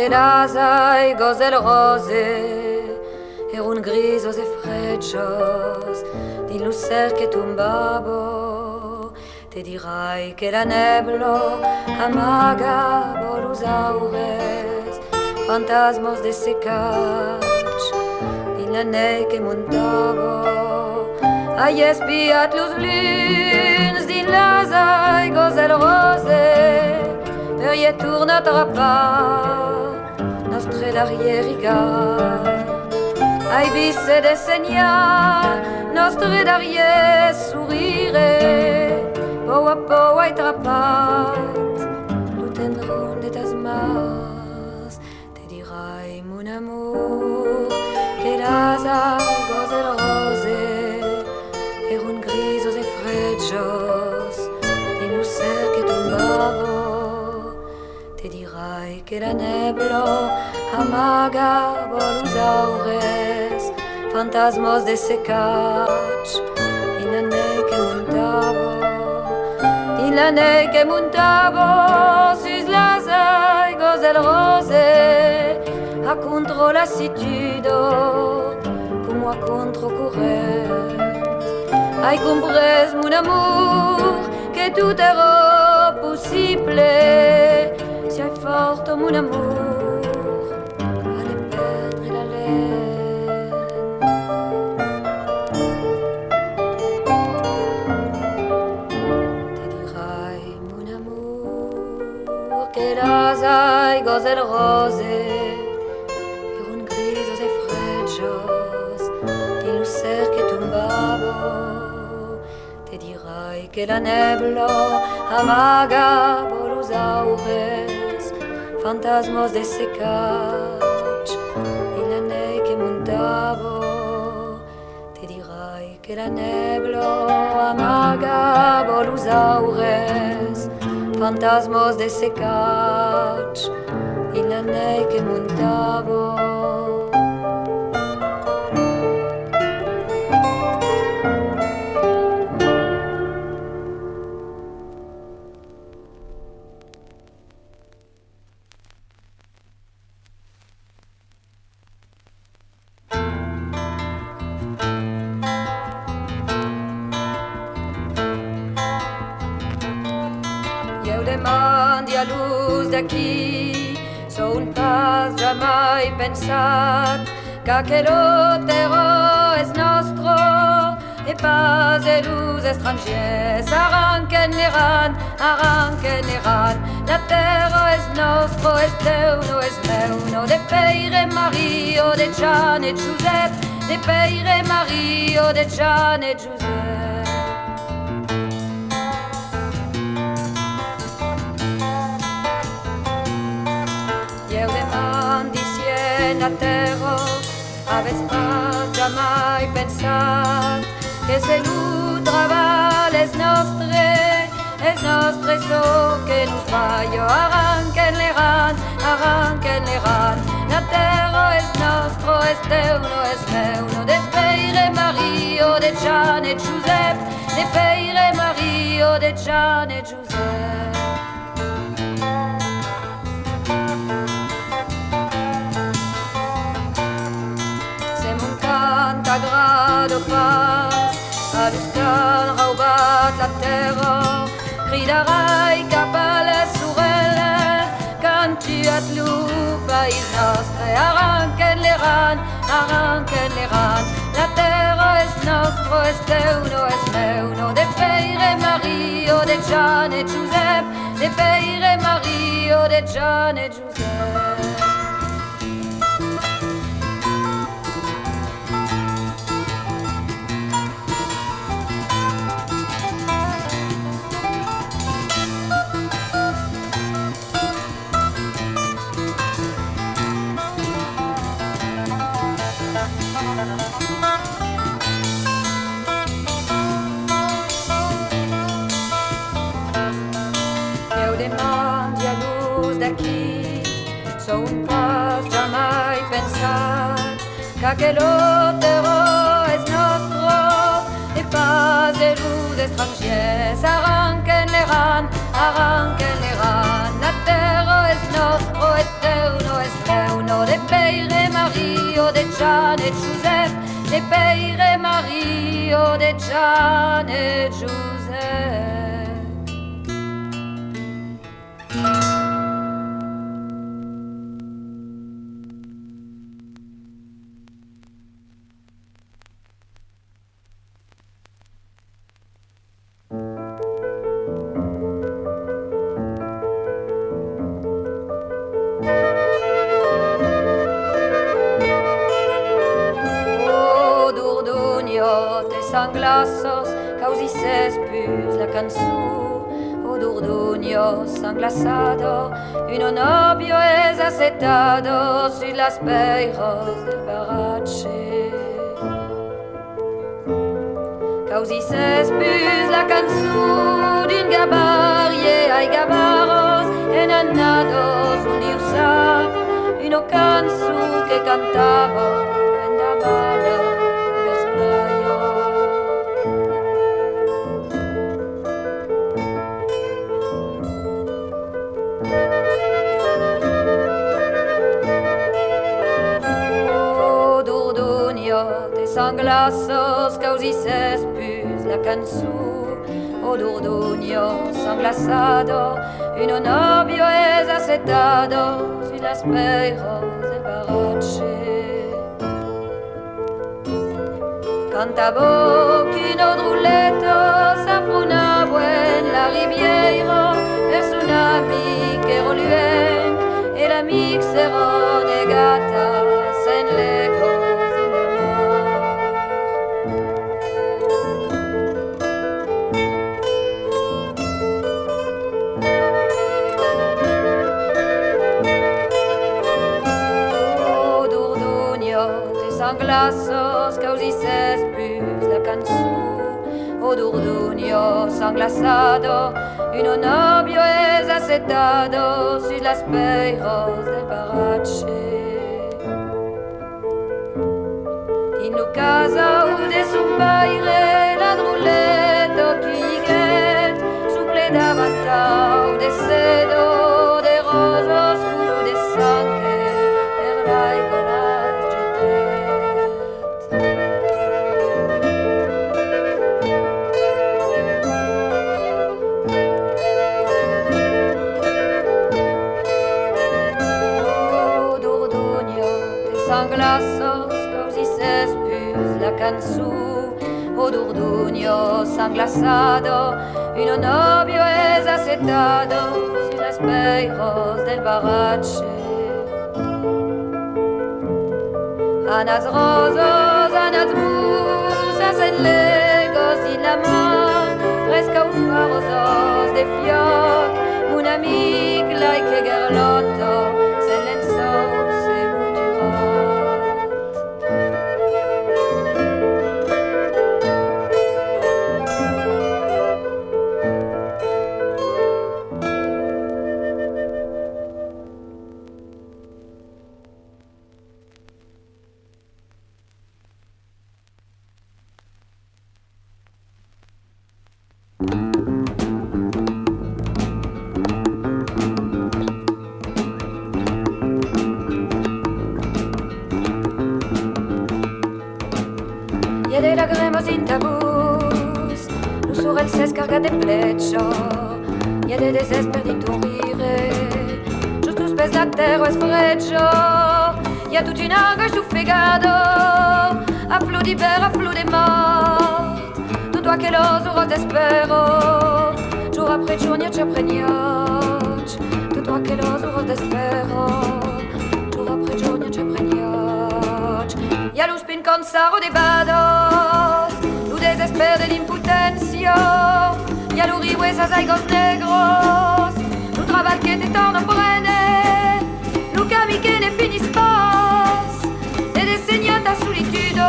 l'asai gozel rose e un grisos e freccios di lucer che tumbabo te dirai che la neblo amaga bolusaures fantasmos de secach in la nei che montabo ai espiat lus luns din l'asai gozel rose per je tourna trappa nostre l'arrière-riga ai visse de segna nostre d'arrière sourire po ai trappat l'utendron de tas mas te dirai mon amour che l'asa gozel rose un grisos e freccios di lucer che tumbavo te dirai che la neblo amaga bolusaures fantasmos de secach in la nei che montavo sus l'asai gozel rose a contro lassitudo como a contro corrent ai compres mon amour que tout est possible si è forte mon amour allez perdre la laine te dirai mon amour che l'asai gozel rose per un grisos e freccios di lucer che tumbavo te dirai che la neblo amaga bolusaures fantasmos de secach in la nei che montavo te dirai che la neblo amaga bolusaures fantasmos de secach in la nei che montavo demandi a luz d'aquí son pas jamais pensat qu'aquello terro es nostro e pas elus estrangers arranquen l'eran la terra es nostro es teu no es meu no de Peire Mario de Gian et Josep de Peire Mario de Gian et Josep la terra aves pas jamais pensat que se lu traval es nostre so que nous vaio arranquen l'eran la terra es nostro es teu no es meu no de Peire Mario de Gian et Josep de Peire Mario de Gian et Josep grado pas a buscar raubat la terra cridarai cap a la sorella quand tu at lu país nostre arranquen l'eran la terra es nostro es teu no es meu no de Peire Mario de Gian et Josep de Peire Mario de Gian et Josep demandi a luz d'aquí son pas jamais pensat qu'aquello terro es nostro e pas elus estrangers arranquen l'eran la terra es nostro es teu no es de Peire Mario, de Gian e Giuseppe. Sanglassos, causi spus la canzù, o d'urdugno sanglassado, uno novio es acetado su las peiros del barache. Causi spus la canzù d'un gabarie ai gabaros, enanados un diusab, uno canzù che cantavo en da bala. Sanglassos causi spus la canzù, o d'urdugno sanglassado, uno novio es acetado su las peiros del barache. Cantavo qu'uno drulletto s'affrunava en la riviera verso un amic ero luen e l'amic s'ero negata sen l'ego. Sanglassos causi spus la canzù, o d'urdugno sanglassado, uno novio es acetado su las peiros del barache. In nu casa u de sumbaire la drulletto quiguet, suple davantau de sedo, de rosos culu de sangue, per l'aigola. Sanglassos causi spus la canzù, o d'urdugno sanglassado, uno novio es acetado su las peiros del barache. Anas rosos, anas musas en legos in la man, fresca ufarosos de fioc, un amic like gerlotto, se l'ensou. De lagremos in tabús, l'usurel s'escarga de plecho, y de desesper d'inturrire, giusto spes la terra es fregio, y a tutta un'aga suffigato, a flu di ver, a flu de mort, tutto aquellos uros d'espero, jour après jour, niac après niac, tutto aquellos uros d'espero, jour après jour, niac après niac, y a luz pin consaro de bados, lu desesper de l'imputencia, y a l'urihuesas aigos negros, lu traval que te torno prene, lu cami que ne finis pas, e de segnata solitudo,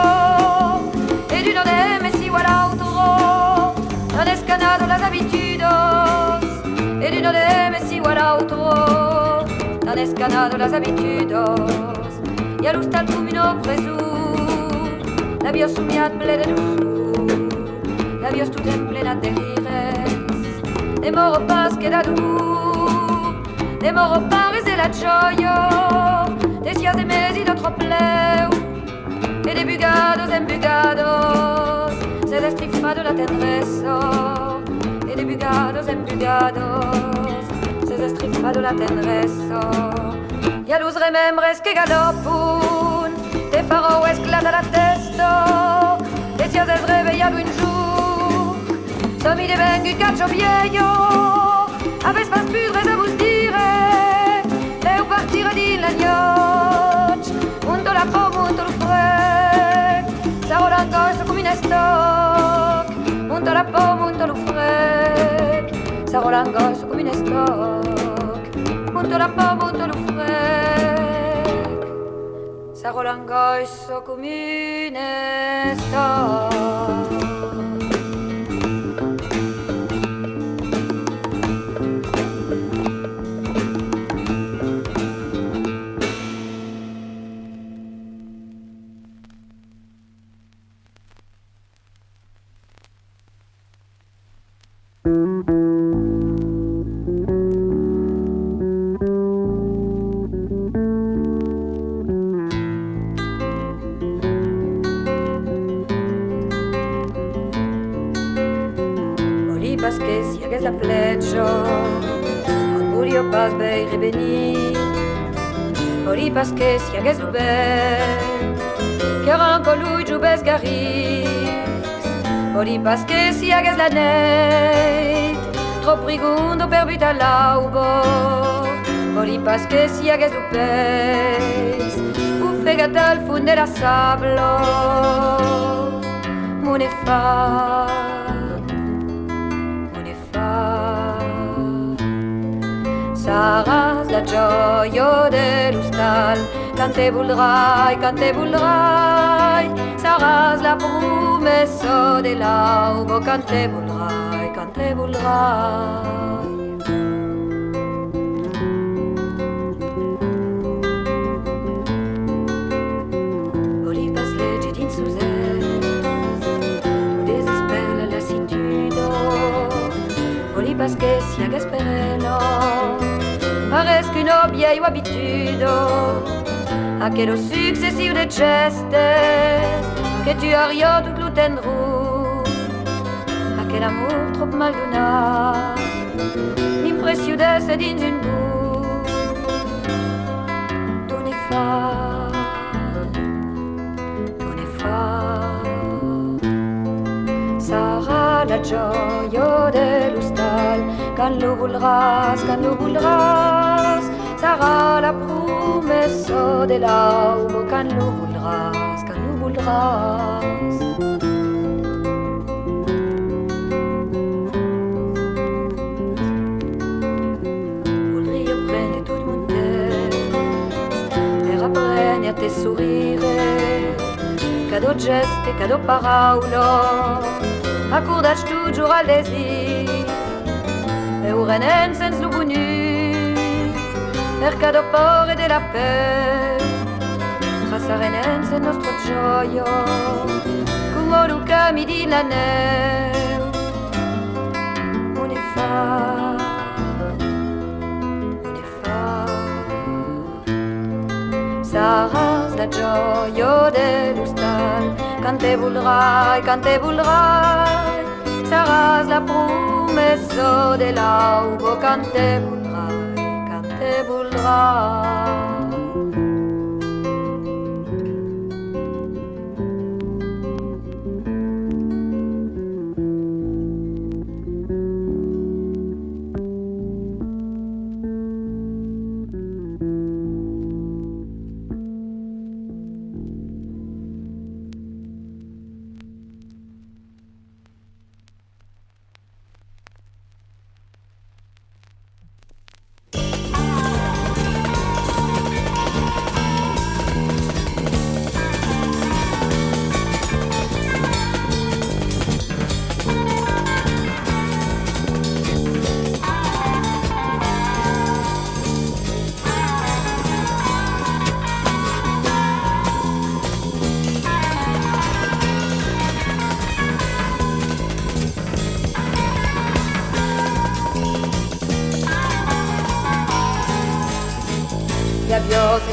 e d'uno de messi o all'altro, non escanado las habitudos, e d'uno de messi o all'altro, non escanado las habitudos, y a luz tal cumino presu, labios humiat ple de dulzur, labios tout en plena de rires, de moro pas que da dur, de moro pares de la gioia, des dias de mesi d'otro pleu, e de bugados en bugados se destrifa de la tendresa, e de bugados en bugados se destrifa de la tendresa. Ja luz remembres que galopun, te farò esclata la testa, e si has revegliato un jour, sommi de vengu caccio vieio, aves pas pudres a vos dire, eu partire di la gnoc, munto la po, munto lo frec, sarò l'angoscio come in stock, munto la po, munto lo frec, sarò l'angoscio come in stock, munto la po, munto lo frec, sarò l'angoscio come in stock. Che si hagués la plecho con burio pas bei rebeni Ori pas che si hagués l'ubel che ranco lui giubes garis Ori pas che si hagués la neit trop rigundo per vita laubo Ori pas che si hagués l'upes uffegatal funde la sablo munefa Saras la gioia dell'ustal, cante buldrai, Saras la promessa dell'aubo, cante buldrai. Olipas leggi din suzes, tu desespera la lassitude, Olipas che si agaspereno, Parece qu'une vieille habitude a quello successivo de gestes que tu as rien tout le tendrou a quel amour trop mal donat l'impression de se dins une boue ton effort Sarà la gioia dell'ustal quand lo voudras sarà la promessa dell'aubo quand lo voudras Voldria prendre tout mon texte e rapprendre a te sourire cadeau geste, cadeau paraulo accordaci toujours a l'esir e urenen sens lo bonu per cadeau porre de la paix trasarenen sen nostro gioio come lo cami di la neu un e fa Saras la gioia dell'ustal cante voudrai Saras la promessa dell'aubo cante voudrai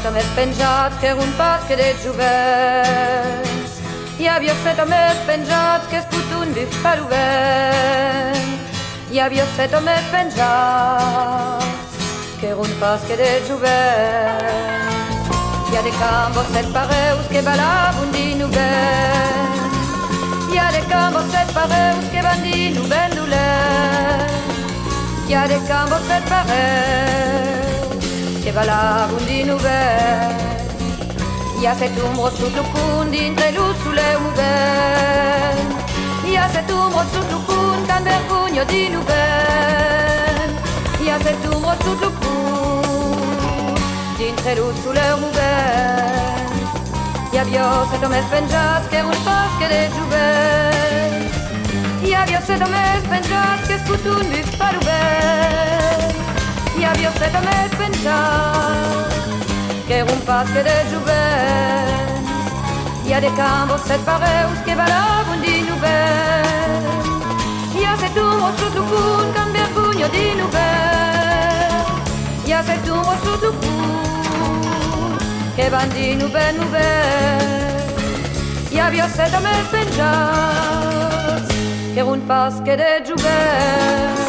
homes penjats que un pas que de jovents. Hi havia 7 homes penjats que es putun bif per obert. Hi havia 7 homes penjats que un pas que de jovents. Hi ha de cambos 7 pareus que balaven din obert. Hi ha de cambos 7 pareus que van din obert dolent. Hi ha de cambos 7 pareus que balaven din obert. Hi ha 7 ombros sud lucun dintre lo soleu movent. Hi ha 7 ombros sud lucun can vergogno din obert. Hi ha 7 ombros sud lucun dintre lo soleu movent. Hi havia 7 homes penjats que un pas que de jovents. Hi havia 7 homes penjats que es putun bif per obert. Hi havia 7 homes penjats que un pas que de jovents. Hi ha de cambos 7 pareus que balaven din obert. Hi ha 7 ombros sud lucun can vergogno din obert. Hi ha 7 ombros sud lucun que van din obert. Hi havia 7 homes penjats que un pas que de jovents.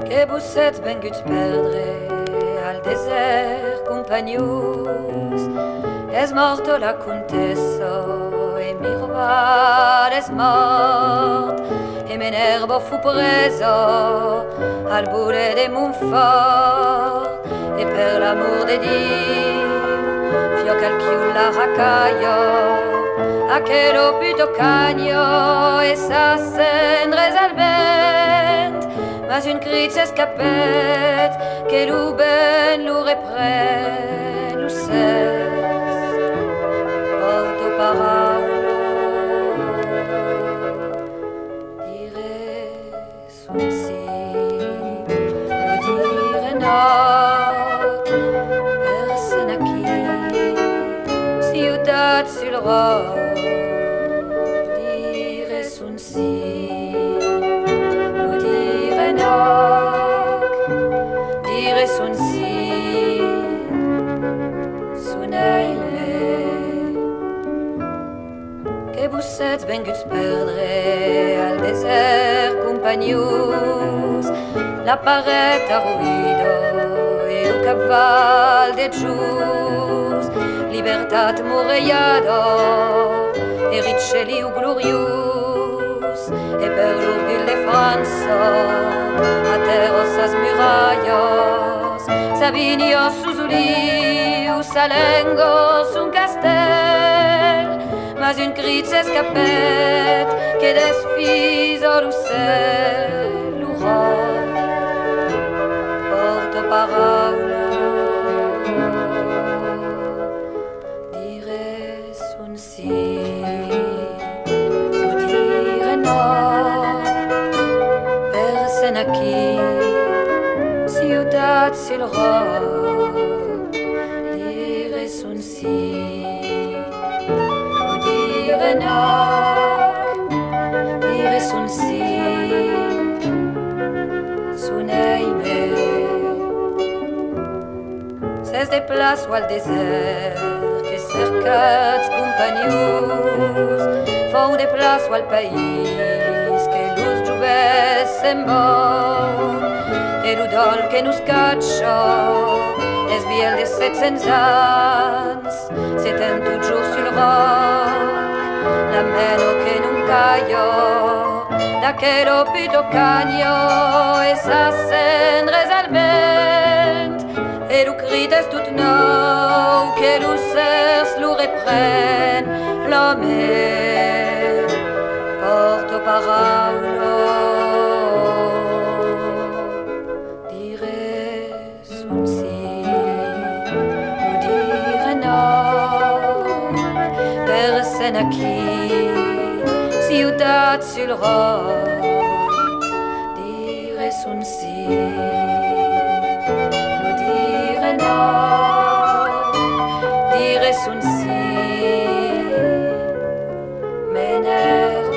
Que bussets venguts perdre al desert compagnos. Es morto la contessa e Mirval es mort e Menervo fu preso al boulet de Montfort e per l'amor de Dio fioc al chiul la racaio a che lo puto cagno e sa cendres al vent. Mas une cri s'escapet que l'ou ben l'ou repren l'ou cesse porto paraulo dire son si l'ou dire no personne a qui ciutat sul roc dire son si dire son si, son aile. Que bussets venguts perdre al desert compagnos. La paret arruïdo e lo caval de Jus. Libertat morreiado e Richelieu glorious e per l'orgull de França a terra sas murallas. Savinio Susuli ou Salengo sun castel. Mas une cri s'escapet que desfisa l'ucel l'urol porto paraulo dire son si ou dire no personne a qui ciutat sul roc dire son si ou dire no dire son si son aime ses de place ou al desert que cercats compagnos fou de place ou al país que los joves se'n bon e lo dol que nos caccia es biel de 700 ans s'étein toujours sul roc la mano que non caio d'aquello puto cagno e sa cendres al vent e lo crites tot nou que lo cers lo repren l'home porto paraulo dire son si ou dire no ciutat sul Rhône, dire son sì, lo dire no, dire son sì, m'énervo.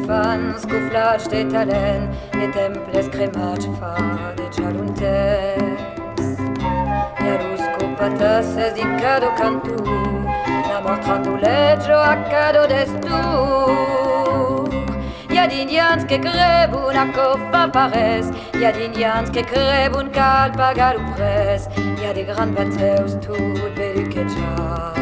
Fans, cuflage de talen, de temples cremats fa de jaluntes. Iarus copatas es di cado cantu, la mortrato leggio a cado destu. Ia d'indians che crebun a cofa pares, ia d'indians che crebun calpa galupres, ia de gran bateus tut beluquejans.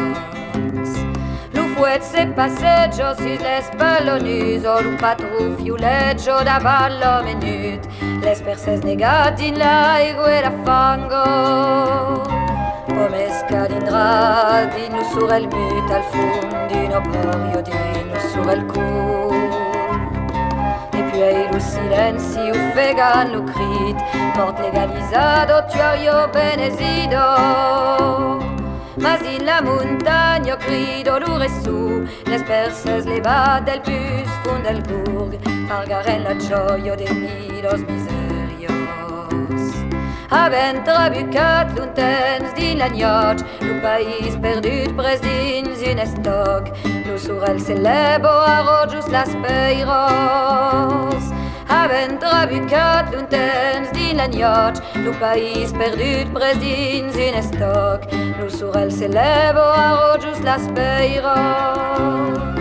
Fouet se passeggio si les ballonus o lu patru fiuleggio da ballo menut les perses negat in l'aigo e la fango pomesca d'indra dinu sur el mut al fund dino porio dinu sur el cul e puis lu silenci u fegan lu crit mort legalizado tuario benesido. Mas in la montagna crido l'uressu, les perses le bat del bus fund del burg, fargaren la gioia de milos miserios. Havent trabucat luntens din la gnoc, lu país perdut pres dins un estoc, lu sur el celebo a rojus las peiros. Havent trabucat luntens din la gnoc, lu país perdut pres dins un estoc, lu sur el celebo a rojus las peiros.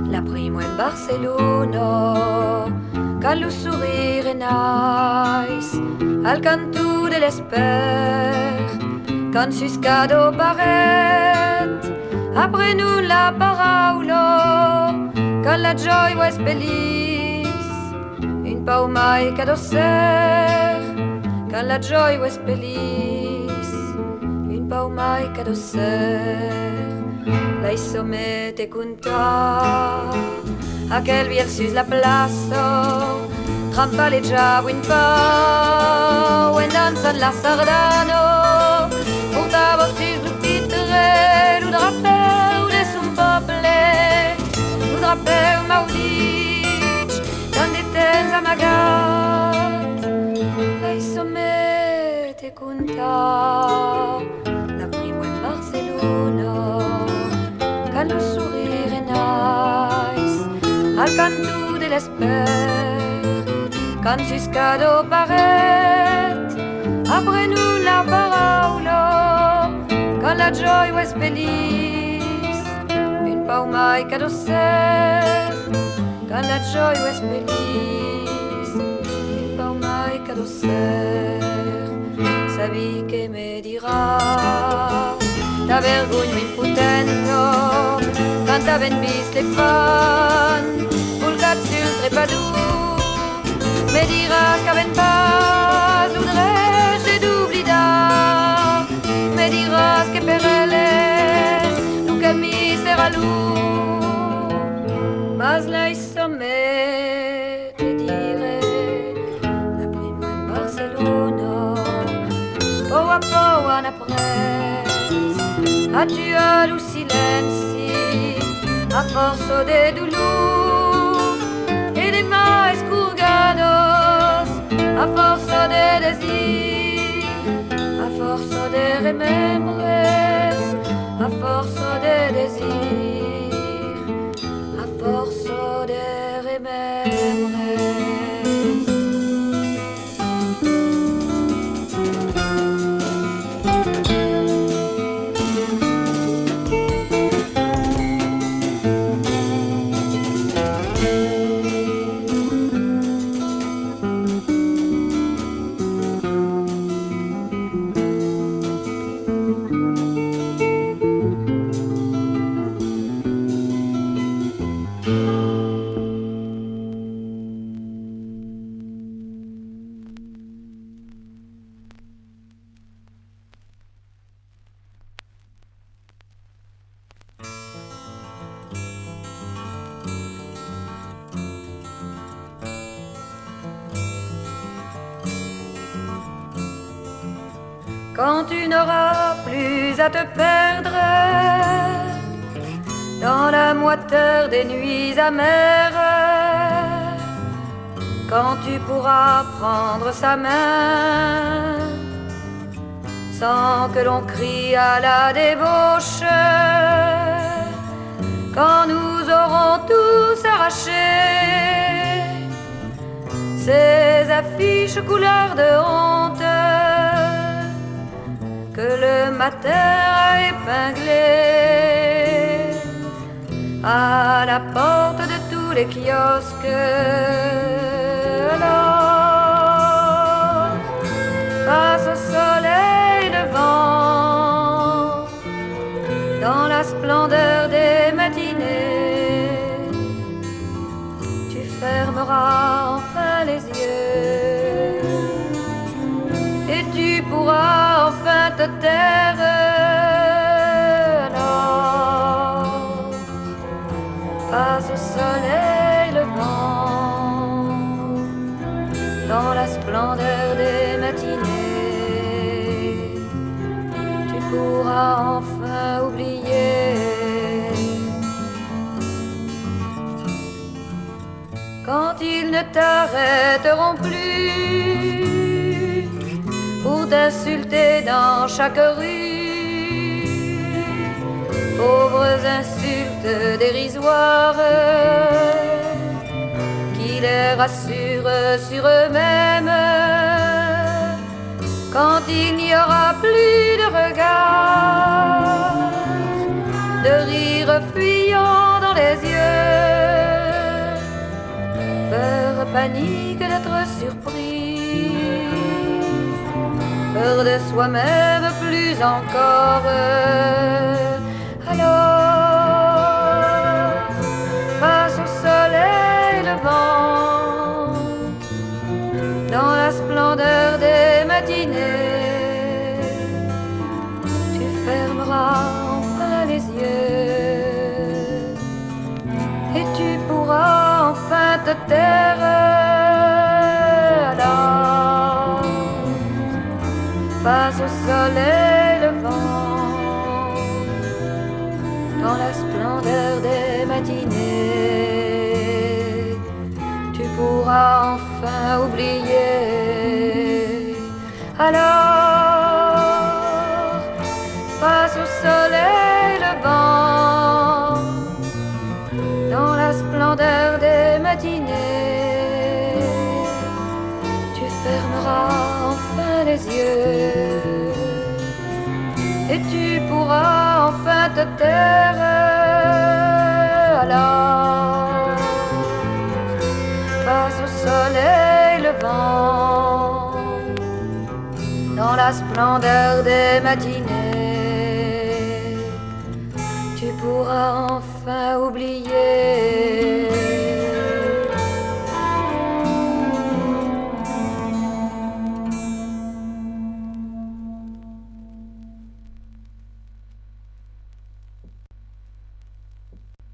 La primo in Barcelona, callo sourire nice, al canto de l'esper, quand suscado paret, après nous la paraula, quand la joy was pelis, un pau mai cadosser, quand la joy was pelis, un pau mai cadosser. La somme te conta aquel viel sus la plaça trampaleggia un pau en dansan la sardano portava sus lu pitre lu drapeu de son poble lu drapeu maudit dans des temps amagat. La somme te conta la primo en Barcelona callo sourire nice, al canto de l'esper, quand suscado paret, après nous la paraula, quand la joy was pelis, un pau mai cadosser, quand la joy was pelis, un pau mai cadosser, sabi que me dirà la vergogna impotente quand t'aven vist les fans vulgat sul trepador me diràs qu'aven pas l'udrech de d'oblidar presse. Adieu lo silenzi, a forza de dolor e de mais curgados, a forza de desir, a forza de remembres, a forza de desir, a forza de remembres. Quand tu n'auras plus à te perdre dans la moiteur des nuits amères, quand tu pourras prendre sa main sans que l'on crie à la débauche, quand nous aurons tous arraché ces affiches couleur de honte que le matin a épinglées à la porte de tous les kiosques. Alors, face au soleil levant, dans la splendeur des matinées, tu fermeras enfin les yeux et tu pourras enfin te taire. Alors, face au soleil levant, dans la splendeur des matinées, tu pourras enfin oublier quand ils ne t'arrêteront plus pour t'insulter dans chaque rue, pauvres insultes dérisoires qui les rassurent sur eux-mêmes. Quand il n'y aura plus de regard, de rire fuyant dans les yeux, peur, panique d'être surpris, peur de soi-même plus encore. Alors, face au soleil levant, dans la splendeur des matinées, tu fermeras enfin les yeux et tu pourras enfin te taire. Alors, face au soleil levant, dans la splendeur des matinées, tu pourras enfin oublier. Alors, face au soleil levant, dans la splendeur des matinées, tu fermeras enfin les yeux et tu pourras enfin te taire. Alors, face au soleil levant, dans la splendeur des matinées, tu pourras enfin oublier.